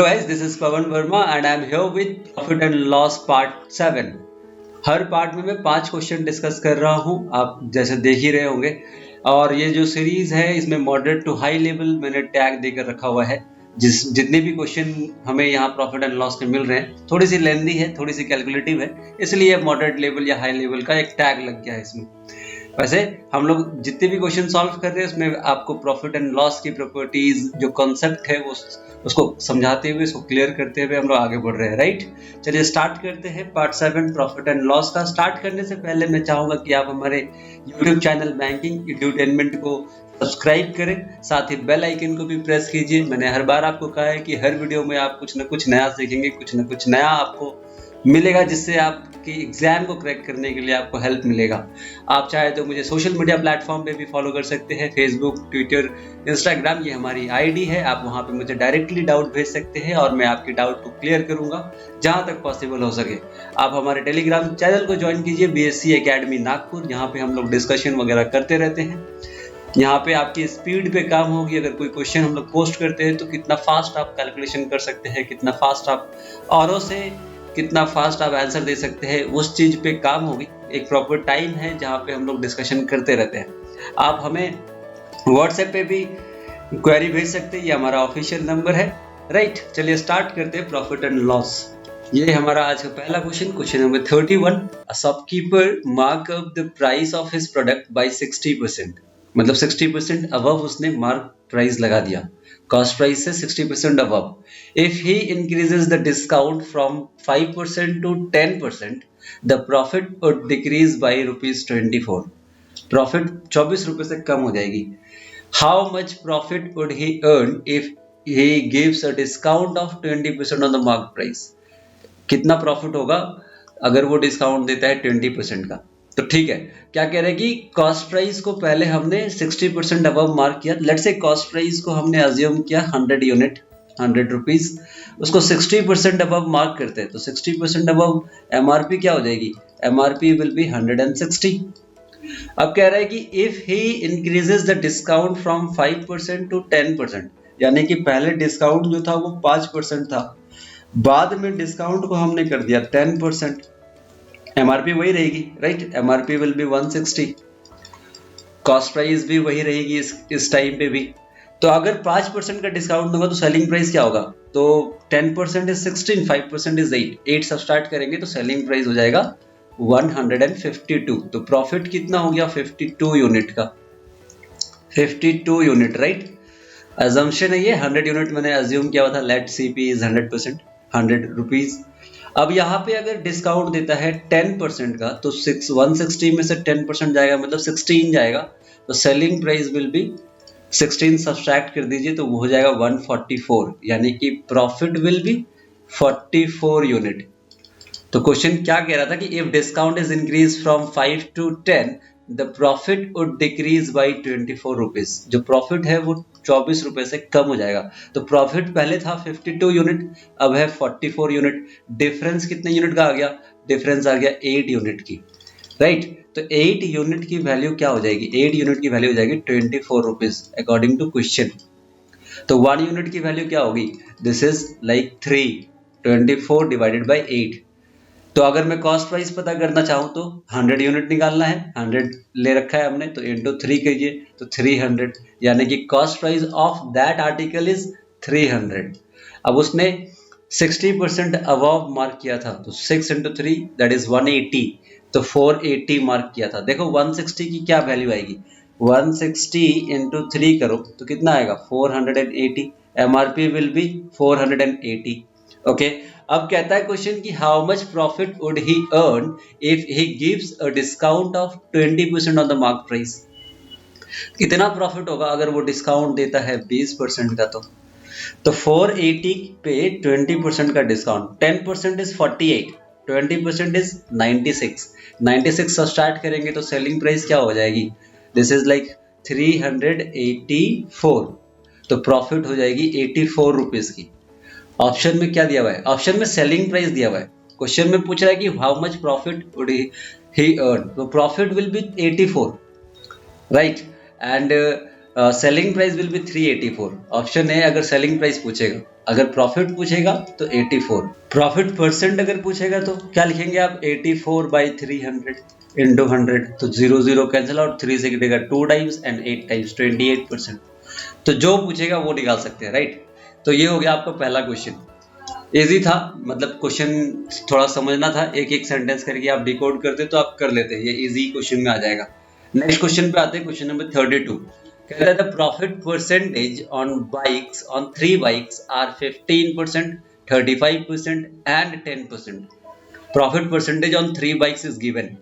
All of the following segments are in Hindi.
guys, this is Pawan Verma and I am here with Profit and Loss Part 7. Her part में मैं 5 क्वेश्चन डिस्कस कर रहा हूँ, आप जैसे देख ही रहे होंगे। और ये जो सीरीज है इसमें मॉडरेट टू हाई लेवल मैंने टैग देकर रखा हुआ है। जितने भी क्वेश्चन हमें यहाँ प्रॉफिट एंड लॉस के मिल रहे हैं, थोड़ी सी लेंदी है, थोड़ी सी कैलकुलेटिव है, इसलिए मॉडरेट लेवल या हाई लेवल का एक टैग लग गया है इसमें। वैसे हम लोग जितने भी क्वेश्चन सॉल्व कर रहे हैं उसमें आपको प्रॉफिट एंड लॉस की प्रॉपर्टीज जो कॉन्सेप्ट है वो उसको समझाते हुए, उसको क्लियर करते हुए हम लोग आगे बढ़ रहे हैं, राइट। चलिए स्टार्ट करते हैं पार्ट 7 प्रॉफिट एंड लॉस का। स्टार्ट करने से पहले मैं चाहूंगा कि आप हमारे यूट्यूब चैनल बैंकिंग एड्यूटेनमेंट को सब्सक्राइब करें, साथ ही बेल आइकन को भी प्रेस कीजिए। मैंने हर बार आपको कहा है कि हर वीडियो में आप कुछ न कुछ नया सीखेंगे, कुछ न कुछ नया आपको मिलेगा, जिससे आपकी एग्जाम को क्रैक करने के लिए आपको हेल्प मिलेगा। आप चाहे तो मुझे सोशल मीडिया प्लेटफॉर्म पे भी फॉलो कर सकते हैं, फेसबुक, ट्विटर, इंस्टाग्राम, ये हमारी आईडी है। आप वहाँ पे मुझे डायरेक्टली डाउट भेज सकते हैं और मैं आपके डाउट को क्लियर करूँगा जहाँ तक पॉसिबल हो सके। आप हमारे टेलीग्राम चैनल को ज्वाइन कीजिए, BSc एकेडमी नागपुर। यहाँ पे हम लोग डिस्कशन वगैरह करते रहते हैं। यहाँ पे आपकी स्पीड पे काम होगी। अगर कोई क्वेश्चन हम लोग पोस्ट करते हैं तो कितना फास्ट आप कैलकुलेशन कर सकते हैं, कितना फास्ट आप औरों से कितना फास्ट आप आंसर दे सकते हैं, उस चीज पे काम होगी। एक प्रॉपर टाइम है जहाँ पे हम लोग डिस्कशन करते रहते हैं। आप हमें व्हाट्सएप पे भी क्वेरी भेज सकते हैं, ये हमारा ऑफिशियल नंबर है, राइट। चलिए स्टार्ट करते हैं प्रॉफिट एंड लॉस। ये हमारा आज का पहला question number 31। A shopkeeper mark up the price of his product by 60%, मतलब 60% अबव उसने मार्क प्राइस लगा दिया, कॉस्ट प्राइस से 60% above. If he increases the discount from 5% to 10%, the profit would decrease by ₹24। Profit 24 रुपए से कम हो जाएगी। How much profit would he earn if he gives a discount of 20% on the mark price. कितना प्रॉफिट होगा अगर वो डिस्काउंट देता है 20% का। तो ठीक है, क्या कह रहे हैं कि कॉस्ट प्राइस को पहले हमने 60% अबव मार्क किया। लेट्स से कॉस्ट प्राइस को हमने अज्यूम किया 100 यूनिट, 100 रुपीज, उसको 60% अबव मार्क करते हैं तो 60% अबव MRP क्या हो जाएगी, MRP विल बी 160। अब कह रहा है कि if he increases the discount from 5% to 10%, यानी कि पहले डिस्काउंट जो था वो 5% था, बाद में डिस्काउंट को हमने कर दिया 10%, MRP वही रहेगी, right. MRP will be 160, cost price भी वही रहेगी इस टाइम पे भी। तो अगर 5% का डिस्काउंट होगा तो सेलिंग प्राइस क्या होगा, तो 10% इज 16, 5% इज 8 सब्सट्रैक्ट करेंगे तो सेलिंग प्राइस हो जाएगा 152। तो प्रॉफिट कितना हो गया, 52 यूनिट का, 52 यूनिट, राइट। अजम्पशन है ये 100 यूनिट मैंने अज्यूम किया हुआ था। Let CP is 100%, 100 rupees. अब यहाँ पे अगर डिस्काउंट देता है 10% का तो 160 में से 10% जाएगा, मतलब 16 जाएगा। तो selling price will B 16 subtract कर दीजिए तो वो हो जाएगा 144, यानी कि प्रॉफिट विल बी 44 यूनिट। तो क्वेश्चन क्या कह रहा था कि if discount is increase from 5 to 10, the profit would decrease by 24 rupees. जो प्रॉफिट है वो 24 रुपए से कम हो जाएगा। तो प्रॉफिट पहले था 52 यूनिट, अब है 44 यूनिट। डिफरेंस कितने यूनिट का आ गया, डिफरेंस आ गया 8 यूनिट की, राइट। तो 8 यूनिट की वैल्यू क्या हो जाएगी, 8 यूनिट की वैल्यू हो जाएगी 24 रुपीज अकॉर्डिंग टू क्वेश्चन। तो 1 यूनिट की वैल्यू क्या होगी, this is like 3, 24 divided by 8। तो अगर मैं कॉस्ट प्राइस पता करना चाहूँ तो 100 यूनिट निकालना है, 100 ले रखा है हमने, तो इंटू 3 कीजिए तो 300, यानी कि cost price of that article is 300। अब उसने 60% अबव मार्क किया था तो 6 into 3 दैट इज 180, तो 480 मार्क किया था। देखो 160 की क्या वैल्यू आएगी, 160 into 3 करो तो कितना आएगा 480, MRP विल बी 480, ओके। अब कहता है क्वेश्चन कि how much profit would he earn if he gives a discount of 20% on the mark price. कितना प्रॉफिट होगा अगर वो डिस्काउंट देता है 20% का। तो 480 पे 20% का डिस्काउंट, 10% इज 48, 20% इज 96, 96 सब्सट्रैक्ट करेंगे तो सेलिंग प्राइस क्या हो जाएगी, दिस इज लाइक 384। तो प्रॉफिट हो जाएगी 84 रुपीज की। ऑप्शन में क्या दिया हुआ है, ऑप्शन में सेलिंग प्राइस दिया हुआ है। क्वेश्चन में पूछ रहा है कि how much profit would he earn, तो profit will be 84, right. And selling price will be 384। Option A अगर सेलिंग प्राइस पूछेगा, अगर प्रॉफिट पूछेगा तो 84, प्रॉफिट परसेंट अगर पूछेगा तो क्या लिखेंगे आप, 84 बाई 300 इंटू 100, तो 0 कैंसिल आउट, 3 से कटेगा 2 टाइम्स एंड 8 टाइम्स 28%। तो जो पूछेगा वो निकाल सकते हैं, राइट। तो ये हो गया आपका पहला क्वेश्चन। इजी था, मतलब क्वेश्चन थोड़ा समझना था, एक एक सेंटेंस करके आप डिकोड करते तो आप कर लेते, ये इजी क्वेश्चन में आ जाएगा। नेक्स्ट क्वेश्चन पे आते हैं, क्वेश्चन नंबर 32। कहता है the profit percentage on bikes on 3 bikes are 15%, 35% and 10%। Profit percentage on 3 bikes is given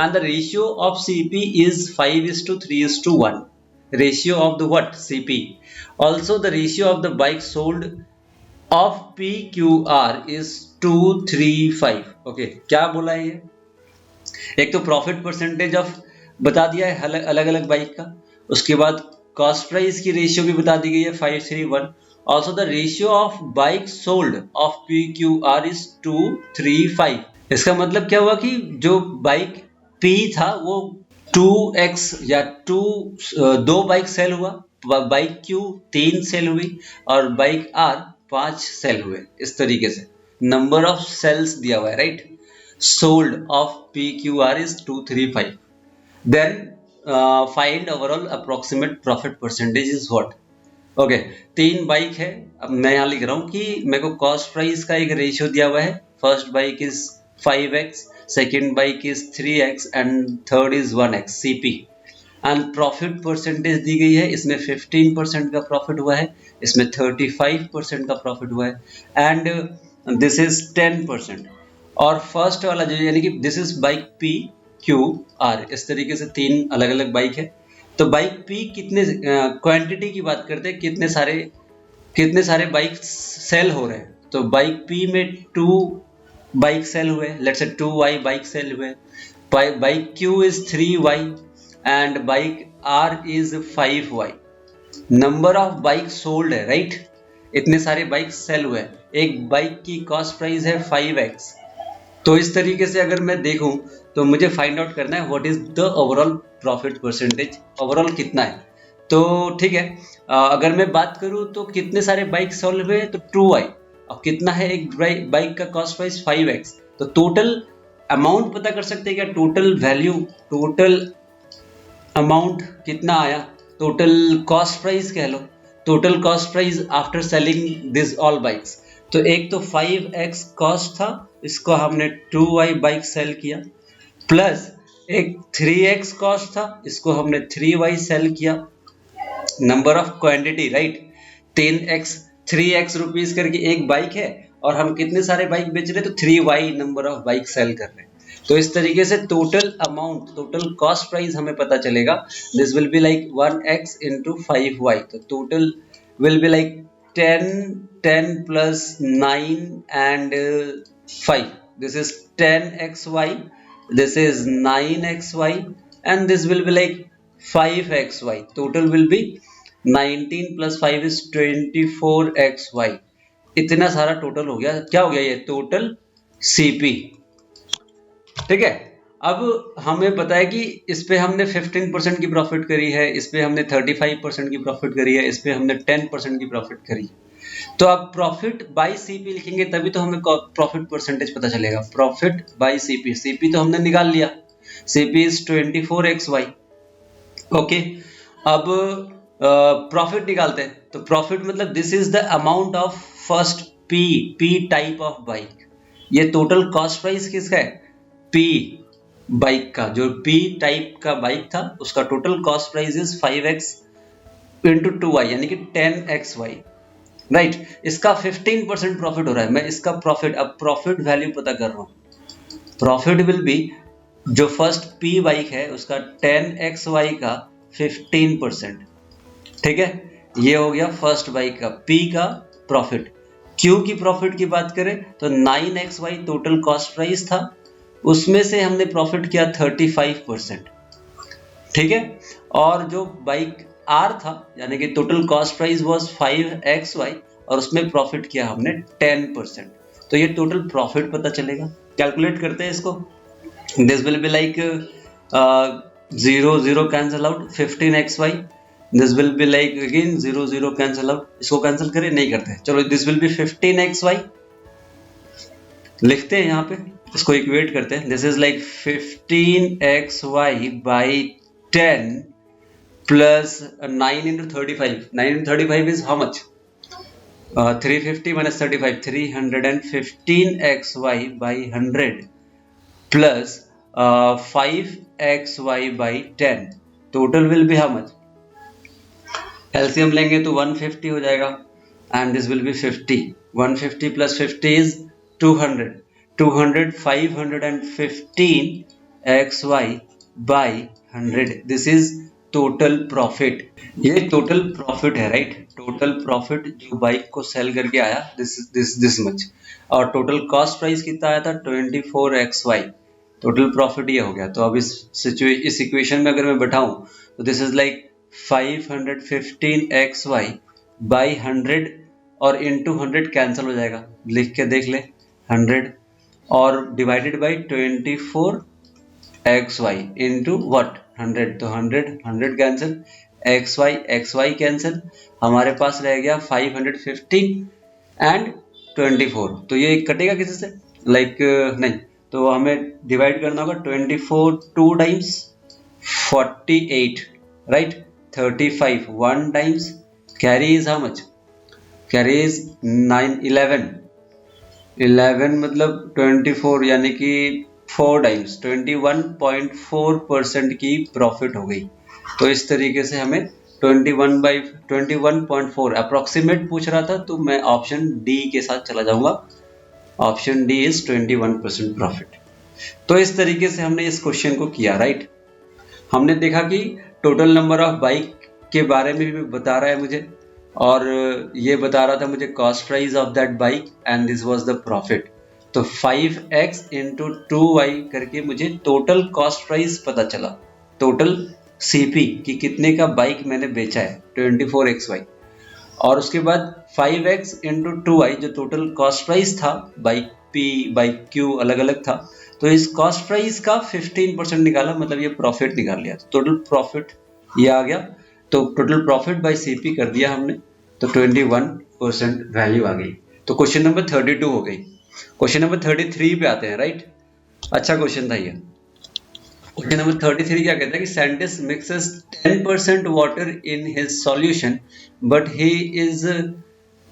and the ratio of CP is 5:3:1. Ratio of the what? CP. Also the ratio of the bike sold of PQR is 235. Okay, क्या बोला है ये? एक तो प्रॉफिट परसेंटेज ऑफ बता दिया है अलग अलग बाइक का, उसके बाद कॉस्ट प्राइस की रेशियो भी बता दी गई है 5:3:1। Also the ratio of bike sold of PQR is 235। इसका मतलब क्या हुआ कि जो बाइक P था वो 2x या 2 बाइक सेल हुआ, बाइक Q 3 सेल हुई और बाइक R 5 सेल हुए। इस तरीके से नंबर ऑफ सेल्स दिया हुआ है, right. Sold of PQR is 235। Then find overall approximate profit percentage is what. Okay, 3 bike है। अब मैं यहाँ लिख रहा हूँ कि मेरे को कॉस्ट प्राइस का एक रेशियो दिया हुआ है। First bike is 5x, second bike is 3x and third is 1x CP and profit percentage दी गई है। इसमें 15% का प्रॉफिट हुआ है, इसमें 35% का प्रॉफिट हुआ है एंड दिस इज 10%। और फर्स्ट वाला जो यानी कि this is bike P Q R, इस तरीके से 3 अलग अलग बाइक है। तो बाइक P कितने क्वांटिटी की बात करते हैं, कितने सारे बाइक सेल हो रहे हैं। तो बाइक P में 2 बाइक सेल हुए, let's say 2y bike sell हुए। Bike Q is 3y and bike R is 5y। Number of bike sold है, राइट। इतने सारे बाइक सेल हुए, एक बाइक की कॉस्ट प्राइस है 5x। तो इस तरीके से अगर मैं देखूं तो मुझे फाइंड आउट करना है what is the overall profit percentage, overall कितना है। तो ठीक है, अगर मैं बात करूं तो कितने सारे बाइक सेल हुए तो 2y, अब कितना है एक बाइक का कॉस्ट प्राइस 5x। तो टोटल अमाउंट पता कर सकते हैं क्या, टोटल वैल्यू, टोटल अमाउंट कितना आया, टोटल कॉस्ट प्राइस कह लो, total cost price after selling this all bikes. तो एक तो 5x कॉस्ट था, इसको हमने 2y बाइक सेल किया, प्लस एक 3x कॉस्ट था, इसको हमने 3y सेल किया। Number of quantity, right. 3x rupees करके एक बाइक है और हम कितने सारे बाइक बेच रहे हैं, तो 3y number of bike cell कर रहे हैं। तो इस तरीके से total amount, total cost price हमें पता चलेगा। This will be like 1x into 5y। तो total will be like 10 plus 9 and 5। This is 10xy, this is 9xy and this will be like 5xy। Total will be 19 plus 5 is 24xy। इतना सारा टोटल हो गया। क्या हो गया ये, टोटल CP। ठीक है, अब हमें पता है कि इस पे हमने 15% की प्रॉफिट करी है, इस पे हमने 35% की प्रॉफिट करी है, इस पे हमने 10% की प्रॉफिट करी है। तो अब प्रॉफिट बाय CP लिखेंगे तभी तो हमें प्रॉफिट परसेंटेज पता चलेगा। प्रॉफिट बाय CP तो हमने निकाल लिया, CP इज 24xy। ओके, अब प्रॉफिट निकालते हैं। तो प्रॉफिट मतलब this is the amount of first P type of bike. ये टोटल कॉस्ट प्राइस किसका है, P बाइक का, जो P टाइप का बाइक था उसका total cost price is 5x into 2y यानी कि 10xy, राइट। इसका 15% प्रॉफिट हो रहा है। मैं इसका प्रॉफिट, अब प्रॉफिट वैल्यू पता कर रहा हूं। प्रॉफिट विल बी, जो फर्स्ट P बाइक है उसका 10xy का 15%। ठीक है, ये हो गया फर्स्ट बाइक का P का प्रॉफिट। Q की प्रॉफिट की बात करें तो 9xy टोटल कॉस्ट प्राइस था, उसमें से हमने प्रॉफिट किया 35%। ठीक है, और जो बाइक R था यानी कि total cost price was 5xy और उसमें प्रॉफिट किया हमने 10%। तो ये टोटल प्रॉफिट पता चलेगा। कैलकुलेट करते हैं इसको। This will be like 0 cancel out, 15xy this will be like again 0 0 cancel out, इसको कैंसिल करें, नहीं करते, चलो दिस विल बी 15xy लिखते हैं यहाँ पे, इसको इक्वेट करते हैं। This is like 15xy by 10 plus 9 into 35, 9 into 35 is how much? 350 minus 35, 315xy by 100 plus 5xy by 10, total will be how much? LCM लेंगे तो 150 हो जाएगा and this will be 50, 150 plus 50 is 200, 200 515 xy by 100, this is total profit. ये टोटल प्रॉफिट है, राइट, टोटल प्रॉफिट जो बाइक को सेल करके आया, दिस मच, और टोटल कॉस्ट प्राइस कितना आया था 24xy, टोटल प्रॉफिट ये हो गया। तो अब इस इक्वेशन में अगर मैं बैठाऊं तो this is like 515xy by 100 और इंटू 100 कैंसिल हो जाएगा, लिख के देख ले 100 और divided by 24xy into what 100, तो 100 कैंसिल, xy कैंसिल, हमारे पास रह गया 515 एंड 24, तो ये कटेगा किसी से, लाइक नहीं, तो हमें डिवाइड करना होगा 24 2 times 48, right, 35 1 times, carry is how much, carry is 9 11 मतलब 24 यानी कि 4 टाइम्स 21.4% की प्रॉफिट हो गई। तो इस तरीके से हमें 21.4 अप्रोक्सीमेट पूछ रहा था, तो मैं ऑप्शन डी के साथ चला जाऊंगा, ऑप्शन डी इज 21% प्रॉफिट। तो इस तरीके से हमने इस क्वेश्चन को किया, राइट। हमने देखा कि टोटल नंबर ऑफ बाइक के बारे में भी बता रहा है मुझे, और ये बता रहा था मुझे cost price of that bike and this was the profit. तो 5x इंटू 2y करके मुझे टोटल कॉस्ट प्राइस पता चला, टोटल CP कि कितने का बाइक मैंने बेचा है 24xy, और उसके बाद 5x इंटू 2y जो टोटल कॉस्ट प्राइस था, बाइक P बाइक Q अलग अलग था, तो इस कॉस्ट प्राइस का 15% निकाला, मतलब ये प्रॉफिट निकाल लिया, तो टोटल प्रॉफिट ये आ गया। तो टोटल प्रॉफिट बाय CP कर दिया हमने, तो 21% वैल्यू आ गई। तो क्वेश्चन नंबर 32 हो गई। क्वेश्चन नंबर 33 पे आते हैं, राइट। अच्छा क्वेश्चन था ये। क्वेश्चन नंबर 33 क्या कहता है कि scientist mixes 10% water in his solution but he is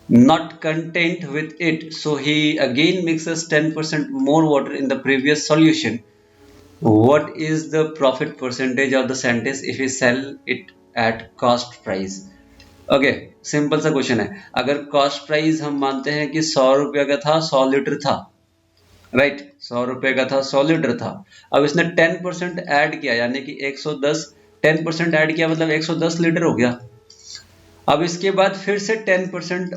not content with it, so he again mixes 10% more water in the previous solution. What is the profit percentage of the scientist if he sell it at cost price? Okay, simple सा क्वेश्चन है। अगर कॉस्ट प्राइस हम मानते हैं कि 100 रुपये का था, 100 लीटर था, राइट, 100 रुपये का था, 100 लीटर था। अब इसने 10% ऐड किया, यानी कि 110, 10% ऐड किया मतलब 110 लीटर हो गया। अब इसके बाद फिर से 10%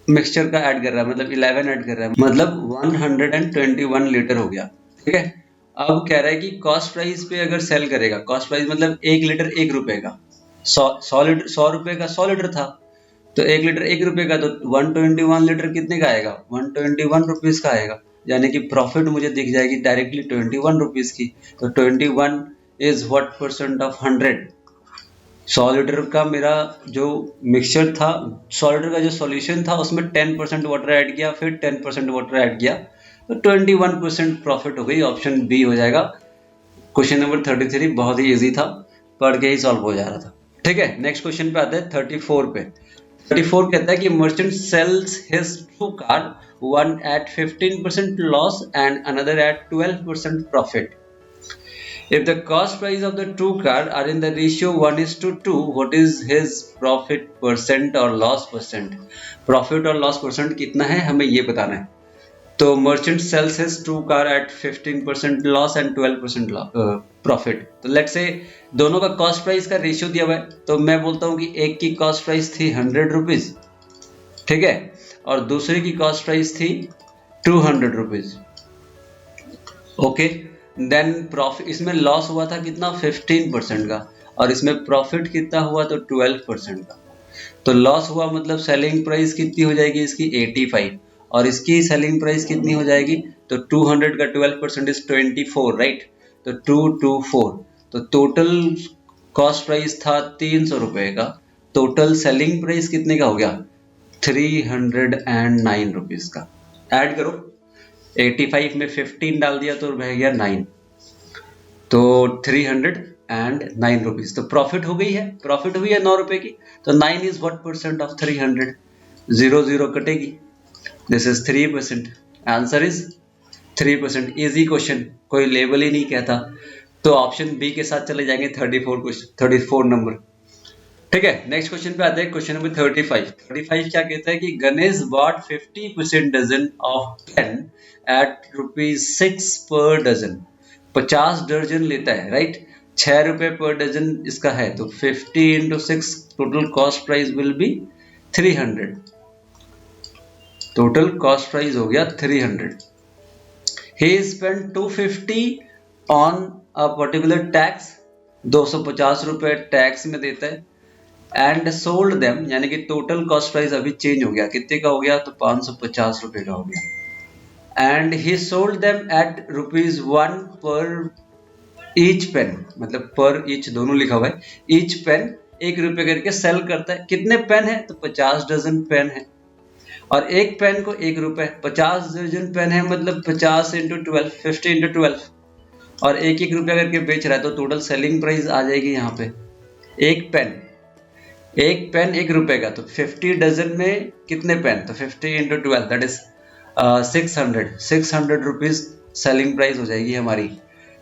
मिक्सचर का ऐड कर रहा है, मतलब 11 ऐड कर रहा है, मतलब 121 लीटर हो गया, ठीक है। अब कह रहा है कि कॉस्ट प्राइस पे अगर सेल करेगा, कॉस्ट प्राइस मतलब 1 लीटर 1 रुपए का, 100 लीटर 100 रुपए का 100 लीटर था, तो 1 लीटर 1 रुपए का, तो 121 लीटर कितने का आएगा, 121 रुपीज का आएगा, यानी कि प्रॉफिट मुझे दिख जाएगी डायरेक्टली 21 रुपीज की। तो 21 is what percent of 100, 100 litre का मेरा जो मिक्सचर था, 100 लीटर का जो सॉल्यूशन था, उसमें 10% वाटर ऐड किया, फिर 10% वाटर ऐड किया, तो 21% प्रॉफिट हो गई। ऑप्शन बी हो जाएगा। क्वेश्चन नंबर 33 बहुत ही इजी था, पढ़ के ही सॉल्व हो जा रहा था, ठीक है। नेक्स्ट क्वेश्चन पे आते हैं 34 पे। 34 कहता है कि merchant sells his two car, one at 15% loss and another at 12% profit. If the cost price of the two cars are in the ratio 1:2, what is his profit percent or loss percent? Profit और loss percent कितना है हमें ये बताना है। तो merchant sells his two car at 15% loss and 12% profit। तो let's say दोनों का cost price का ratio दिया हुआ है, तो मैं बोलता हूँ कि एक की cost price थी 100 रुपीज, ठीक है, और दूसरे की cost price थी 200 रुपीज, ओके। देन प्रॉफिट, इसमें लॉस हुआ था कितना 15% का, और इसमें प्रॉफिट कितना हुआ तो 12% का। तो लॉस हुआ मतलब सेलिंग प्राइस कितनी हो जाएगी इसकी 85, और इसकी सेलिंग प्राइस कितनी हो जाएगी, तो 200 का 12% इज 24, राइट, तो 224। तो टोटल कॉस्ट प्राइस था 300 रुपए का, टोटल सेलिंग प्राइस कितने का हो गया 309 रुपीज का। ऐड करो, 85 में 15 डाल दिया तो रह गया 9, तो 309 रुपीज। तो प्रॉफिट हो गई है, प्रॉफिट हुई है 9 रुपए की। तो 9 इज व्हाट परसेंट ऑफ 300, 0 कटेगी, this is 3%। Answer is 3%। Easy question, कोई लेवल ही नहीं कहता। तो ऑप्शन बी के साथ चले जाएंगे 34 नंबर। ठीक है, नेक्स्ट क्वेश्चन पे आते हैं, क्वेश्चन नंबर 35 क्या कहता है कि Ganesh bought 50% dozen of pen at ₹6 per dozen. 50 दर्जन लेता है, राइट, 6 रुपए पर डजन इसका है, तो 50 into 6 total cost price will B 300। Total cost price हो गया 300। He spent 250 on a particular tax, 250 रुपए टैक्स में देता है, एंड सोल्ड देम, यानी कि टोटल कॉस्ट प्राइस अभी चेंज हो गया, कितने का हो गया, तो 550 रुपए का हो गया। And he sold them at ₹1 पर ईच पेन, मतलब पर ईच दोनों लिखा हुआ है, ईच पेन 1 रुपए करके सेल करता है। कितने पेन है, तो 50 डजन पेन है, और एक पेन को 1 रुपए, 50 दर्जन पेन है मतलब 50 into 12, 50 into 12, और 1 रुपया करके बेच रहा है, तो टोटल सेलिंग प्राइस आ जाएगी यहाँ पे। एक पेन 1 रुपए का, तो 50 डजन में कितने पेन, तो 50 into 12 that is 600 rupees selling price हो जाएगी हमारी।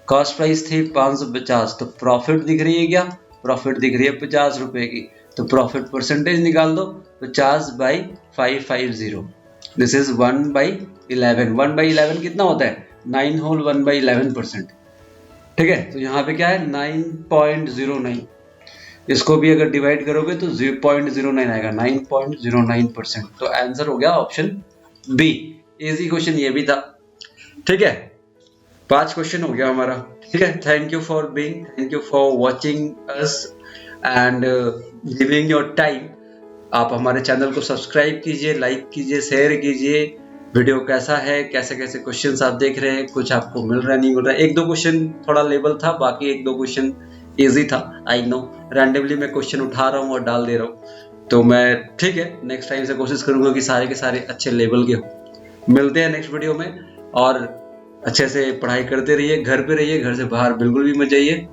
कॉस्ट प्राइस थी 550, तो प्रॉफिट दिख रही है क्या, प्रॉफिट दिख रही है 50 रुपए की, तो प्रॉफिट परसेंटेज निकाल दो, 50/550, दिस इज 1/11। 1/11 कितना होता है, 9 होल 1/11%। ठीक है, तो यहाँ पे क्या है 9.09, इसको भी अगर डिवाइड करोगे तो 0.09 आएगा, 9.09%। तो आंसर हो गया ऑप्शन बी। इजी क्वेश्चन ये भी था। ठीक है, 5 क्वेश्चन हो गया हमारा। ठीक है, thank you for watching us and giving your time. आप हमारे चैनल को सब्सक्राइब कीजिए, लाइक कीजिए, शेयर कीजिए। वीडियो कैसा है, कैसे कैसे क्वेश्चंस आप देख रहे हैं, कुछ आपको मिल रहा है नहीं मिल रहा है। 1-2 क्वेश्चन थोड़ा लेवल था, बाकी 1-2 क्वेश्चन इजी था। आई नो, रैंडमली मैं क्वेश्चन उठा रहा हूँ और डाल दे रहा हूँ, तो मैं ठीक है नेक्स्ट टाइम से कोशिश करूंगा कि सारे के सारे अच्छे लेवल के हो। मिलते हैं नेक्स्ट वीडियो में, और अच्छे से पढ़ाई करते रहिए, घर पे रहिए, घर से बाहर बिल्कुल भी मत जाइए।